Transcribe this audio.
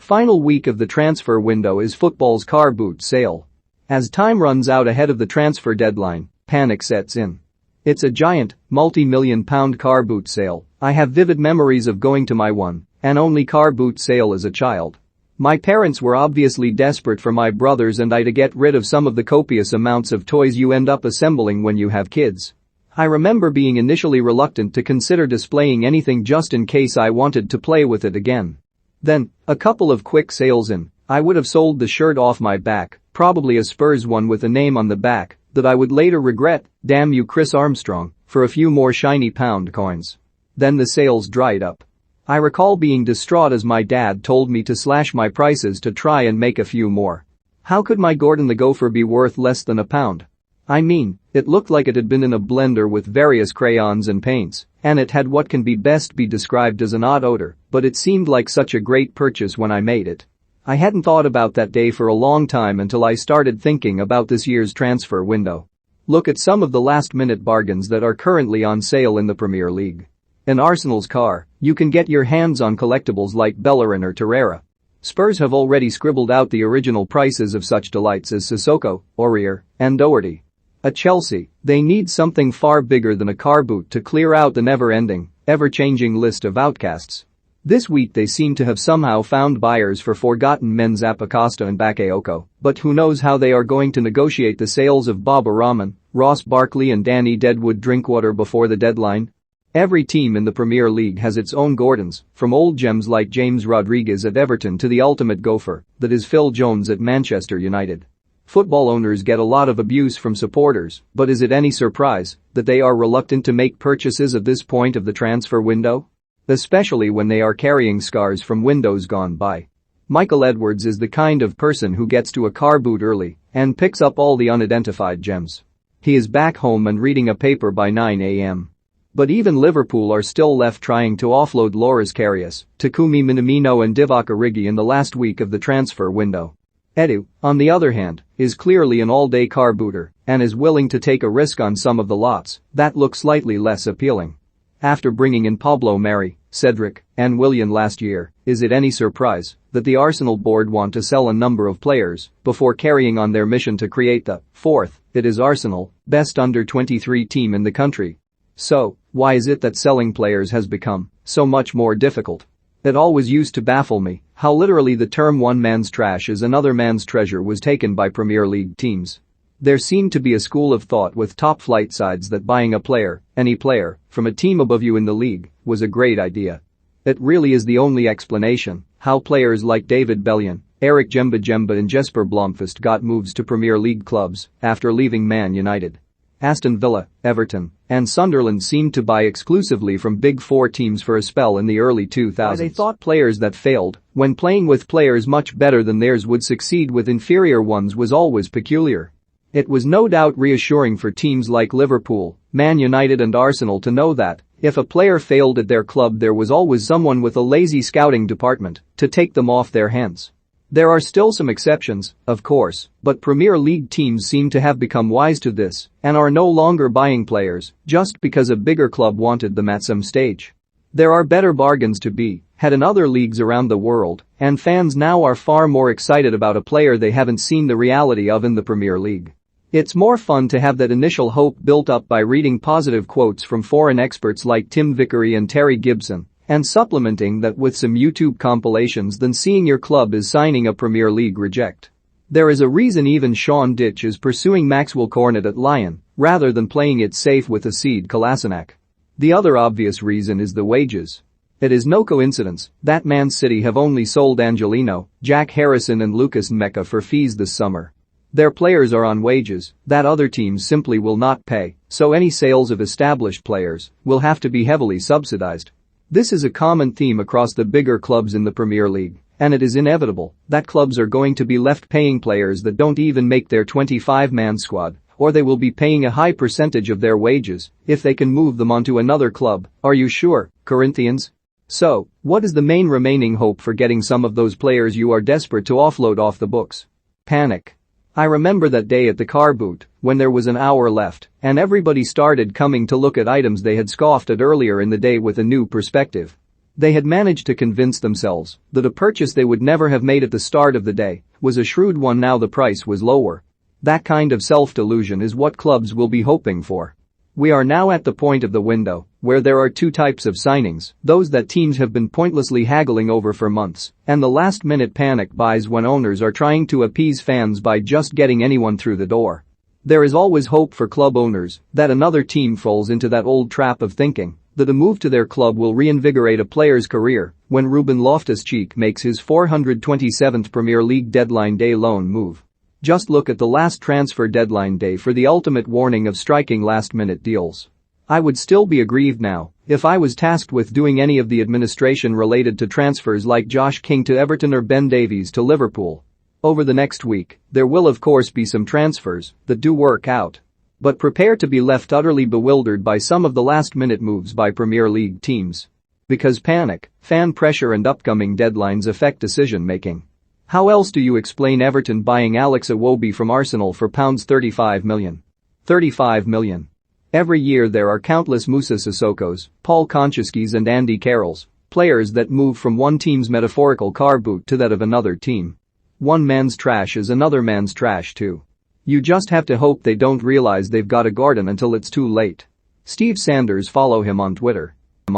Final week of the transfer window is football's car boot sale. As time runs out ahead of the transfer deadline, panic sets in. It's a giant, multi-million pound car boot sale. I have vivid memories of going to my one and only car boot sale as a child. My parents were obviously desperate for my brothers and I to get rid of some of the copious amounts of toys you end up assembling when you have kids. I remember being initially reluctant to consider displaying anything just in case I wanted to play with it again. Then, a couple of quick sales in, I would have sold the shirt off my back, probably a Spurs one with a name on the back that I would later regret, damn you Chris Armstrong, for a few more shiny pound coins. Then the sales dried up. I recall being distraught as my dad told me to slash my prices to try and make a few more. How could my Gordon the Gopher be worth less than £1? I mean, it looked like it had been in a blender with various crayons and paints, and it had what can best be described as an odd odor, but it seemed like such a great purchase when I made it. I hadn't thought about that day for a long time until I started thinking about this year's transfer window. Look at some of the last-minute bargains that are currently on sale in the Premier League. In Arsenal's car, you can get your hands on collectibles like Bellerin or Torreira. Spurs have already scribbled out the original prices of such delights as Sissoko, Aurier, and Doherty. At Chelsea, they need something far bigger than a car boot to clear out the never-ending, ever-changing list of outcasts. This week they seem to have somehow found buyers for forgotten men Zappacosta and Bakayoko, but who knows how they are going to negotiate the sales of Baba Rahman, Ross Barkley and Danny Deadwood Drinkwater before the deadline? Every team in the Premier League has its own Gordons, from old gems like James Rodriguez at Everton to the ultimate gopher that is Phil Jones at Manchester United. Football owners get a lot of abuse from supporters, but is it any surprise that they are reluctant to make purchases at this point of the transfer window? Especially when they are carrying scars from windows gone by. Michael Edwards is the kind of person who gets to a car boot early and picks up all the unidentified gems. He is back home and reading a paper by 9 a.m. But even Liverpool are still left trying to offload Loris Karius, Takumi Minamino and Divock Origi in the last week of the transfer window. Edu, on the other hand, is clearly an all-day car booter and is willing to take a risk on some of the lots that look slightly less appealing. After bringing in Pablo Mari, Cedric, and Willian last year, is it any surprise that the Arsenal board want to sell a number of players before carrying on their mission to create the fourth, it is Arsenal, best under-23 team in the country? So, why is it that selling players has become so much more difficult? It always used to baffle me how literally the term one man's trash is another man's treasure was taken by Premier League teams. There seemed to be a school of thought with top-flight sides that buying a player, any player, from a team above you in the league, was a great idea. It really is the only explanation how players like David Bellion, Eric Jemba and Jesper Blomqvist got moves to Premier League clubs after leaving Man United. Aston Villa, Everton, and Sunderland seemed to buy exclusively from Big Four teams for a spell in the early 2000s. They thought players that failed when playing with players much better than theirs would succeed with inferior ones was always peculiar. It was no doubt reassuring for teams like Liverpool, Man United and Arsenal to know that, if a player failed at their club there was always someone with a lazy scouting department to take them off their hands. There are still some exceptions, of course, but Premier League teams seem to have become wise to this and are no longer buying players just because a bigger club wanted them at some stage. There are better bargains to be had in other leagues around the world, and fans now are far more excited about a player they haven't seen the reality of in the Premier League. It's more fun to have that initial hope built up by reading positive quotes from foreign experts like Tim Vickery and Terry Gibson and supplementing that with some YouTube compilations than seeing your club is signing a Premier League reject. There is a reason even Sean Ditch is pursuing Maxwell Cornet at Lyon rather than playing it safe with Acid Kolasinac. The other obvious reason is the wages. It is no coincidence that Man City have only sold Angelino, Jack Harrison and Lucas Mecca for fees this summer. Their players are on wages that other teams simply will not pay, so any sales of established players will have to be heavily subsidized. This is a common theme across the bigger clubs in the Premier League, and it is inevitable that clubs are going to be left paying players that don't even make their 25-man squad, or they will be paying a high percentage of their wages if they can move them onto another club. Are you sure, Corinthians? So, what is the main remaining hope for getting some of those players you are desperate to offload off the books? Panic. I remember that day at the car boot when there was an hour left and everybody started coming to look at items they had scoffed at earlier in the day with a new perspective. They had managed to convince themselves that a purchase they would never have made at the start of the day was a shrewd one now the price was lower. That kind of self-delusion is what clubs will be hoping for. We are now at the point of the window where there are two types of signings, those that teams have been pointlessly haggling over for months, and the last-minute panic buys when owners are trying to appease fans by just getting anyone through the door. There is always hope for club owners that another team falls into that old trap of thinking that a move to their club will reinvigorate a player's career when Ruben Loftus-Cheek makes his 427th Premier League deadline day loan move. Just look at the last transfer deadline day for the ultimate warning of striking last-minute deals. I would still be aggrieved now if I was tasked with doing any of the administration related to transfers like Josh King to Everton or Ben Davies to Liverpool. Over the next week, there will of course be some transfers that do work out. But prepare to be left utterly bewildered by some of the last-minute moves by Premier League teams. Because panic, fan pressure and upcoming deadlines affect decision-making. How else do you explain Everton buying Alex Iwobi from Arsenal for £35 million? 35 million. Every year there are countless Moussa Sissokos, Paul Koncheskis and Andy Carrolls, players that move from one team's metaphorical car boot to that of another team. One man's trash is another man's trash too. You just have to hope they don't realize they've got a Gordon until it's too late. Steve Sanders, follow him on Twitter.